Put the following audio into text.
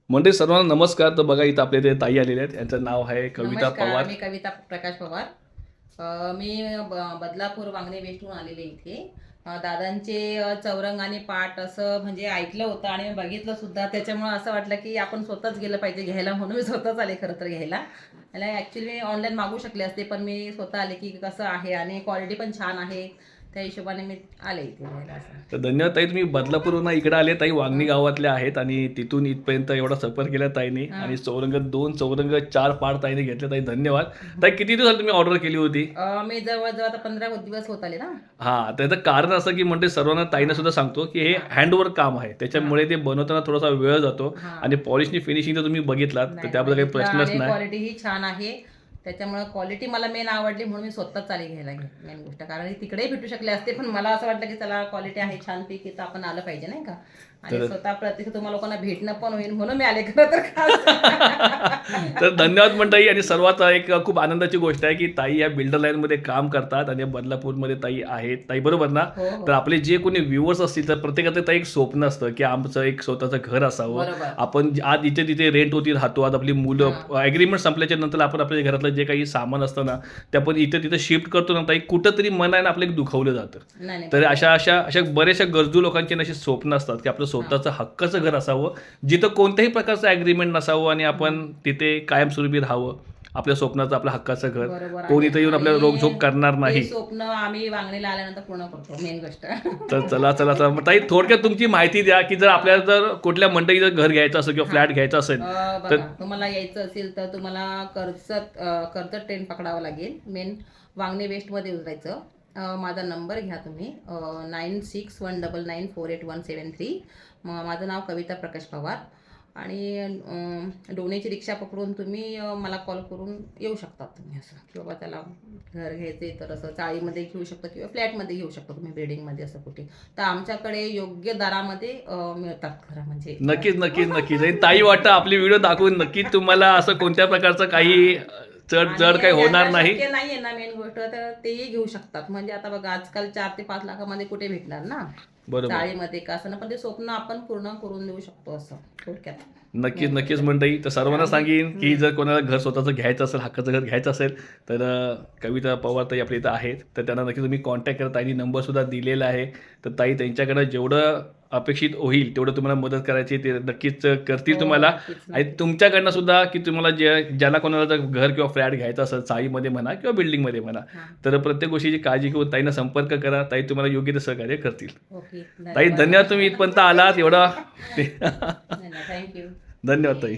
म्हणजे सर्वांना नमस्कार. तर बघा इथं आपले ते ताई आलेले आहेत. यांचं नाव आहे कविता नमस्कार, पवार. मी कविता प्रकाश पवार. मी बदलापूर वांगणे वेस्टहून आलेले इथे. दादांचे चौरंग आणि पाट असं म्हणजे ऐकलं होतं आणि मी बघितलं सुद्धा. त्याच्यामुळं असं वाटलं की आपण स्वतःच गेलं पाहिजे घ्यायला, म्हणून मी स्वतःच आले खरं तर घ्यायला. मला ॲक्च्युली मी ऑनलाईन मागू शकले असते, पण मी स्वतः आले की कसं आहे आणि क्वालिटी पण छान आहे, त्या हिशोबाने मी आले इथे घ्यायला असं. तर धन्यवाद ताई, तुम्ही बदलापूरवरून इकडे आले. ताई वांगणी गावातल्या आहेत आणि तिथून इथपर्यंत एवढा सफर केला ताईंनी. आणि चौरंग 2 चौरंग 4 पाट ताईने घेतले. ताई धन्यवाद. ताई किती दिवसाला तुम्ही ऑर्डर केली होती? मी जवळजवळ आता 15 दिवस होत आले ना. हां, त्याचं कारण असं की म्हणजे सर्वांना ताईंना सुद्धा सांगतो की हे हँडवर्क काम आहे. त्याच्यामुळे ते बनवताना थोडासा वेळ जातो आणि पॉलिशनी फिनिशिंग तर तुम्ही बघितलात, तर त्याबद्दल काही प्रश्नच नाही. क्वालिटी ही छान आहे. त्याच्यामुळे क्वालिटी मला मेन आवडली, म्हणून मी स्वतःच आले घ्यायला मेन गोष्ट. कारण तिकडेही भेटू शकले असते, पण मला असं वाटलं की चला क्वालिटी आहे छान पैकी, तर आपण आलं पाहिजे नाही का. आणि स्वतः प्रत्यक्ष तुम्हाला लोकांना भेटणं पण होईल, म्हणून मी आले खरं तर खास. तर धन्यवाद मंडळी. आणि सर्वात एक खूप आनंदाची गोष्ट आहे की ताई या बिल्डर लाईनमध्ये काम करतात आणि बदलापूरमध्ये ताई आहेत. ताई बरोबर ना? हो, हो. तर आपले जे कोणी व्ह्युअर्स असतील तर प्रत्येकाचं ताई एक स्वप्न असतं की आमचं एक स्वतःचं घर असावं. बरोबर. आपण आज इथे तिथे रेंटवरती राहतो. आज आपली मुलं ॲग्रीमेंट संपल्याच्या नंतर आपण आपल्या घरातलं जे काही सामान असतं ना, ते आपण इथे तिथे शिफ्ट करतो ना ताई, कुठंतरी मन आहे ना आपलं एक दुखावलं जातं. नाही, नाही. तर अशा बऱ्याचशा गरजू लोकांची अशी स्वप्न असतात की आपलं स्वतःचं हक्काचं घर असावं, जिथं कोणत्याही प्रकारचं ॲग्रीमेंट नसावं आणि आपण तिथे कायमस्वरूपी राहावं. आपल्या स्वप्नाचं, आपलं हक्काचं घर. बरोबर आहे. कोण इथं येऊन आपल्याला आणि रोकझोक करणार ते नाही. स्वप्न आम्ही वांगणीला आल्यानंतर पूर्ण करतो, मेन गोष्ट. तर चला चला चला मग ताई, थोडक्यात तुमची माहिती द्या की जर आपल्याला जर कुठल्या मंडळीचं घर घ्यायचं असेल किंवा फ्लॅट घ्यायचा असेल तर. बघा, तुम्हाला यायचं असेल तर तुम्हाला कर्जत ट्रेन पकडावं लागेल. मेन वांगणी वेस्टमध्ये उतरायचं. माझा नंबर घ्या तुम्ही, 9619948173. माझं नाव कविता प्रकाश पवार. आणि डोनेची रिक्षा पकडून तुम्ही मला कॉल करून येऊ शकता तुम्ही, असं की बाबा त्याला घर घ्यायचे तर असं चाळीमध्ये घेऊ शकता किंवा फ्लॅटमध्ये घेऊ शकता तुम्ही, बिल्डिंगमध्ये असं कुठे. तर आमच्याकडे योग्य दरामध्ये मिळतात खरं म्हणजे. नक्कीच नक्कीच नक्कीच. आणि ताई वाटतं आपली व्हिडिओ दाखवून नक्कीच तुम्हाला असं कोणत्या प्रकारचं काही चढ काही होणार नाही. शक्य नाहीये ना मेन गोष्ट, तर तेही घेऊ शकतात. म्हणजे आता बघा, आजकाल 4 ते 5 लाखामध्ये कुठे भेटणार ना बरोबर. चाळीमध्ये का असं ना, पण ते स्वप्न आपण पूर्ण करून देऊ शकतो असं थोडक्यात. नक्कीच नक्कीच मंडळी. तर सर्वांना सांगेन की जर कोणाला घर स्वतःचं घ्यायचं असेल, हक्काचं घर घ्यायचं असेल तर कविता पवार ताई आपल्या इथं आहेत. तर त्यांना नक्की तुम्ही कॉन्टॅक्ट करा. ताईंनी नंबरसुद्धा दिलेला आहे. तर ताई त्यांच्याकडं जेवढं अपेक्षित होईल तेवढं तुम्हाला मदत करायची ते नक्कीच करतील तुम्हाला. आणि तुमच्याकडनं सुद्धा की तुम्हाला ज्याला कोणाला जर घर किंवा फ्लॅट घ्यायचा असेल, चाळीमध्ये म्हणा किंवा बिल्डिंगमध्ये म्हणा, तर प्रत्येक गोष्टीची काळजी घेऊन ताईंना संपर्क करा. ताई तुम्हाला योग्य ते सहकार्य करतील. ओके, ताई धन्यवाद, तुम्ही इथपर्यंत आलात एवढा. थँक्यू. धन्यवाद ताई.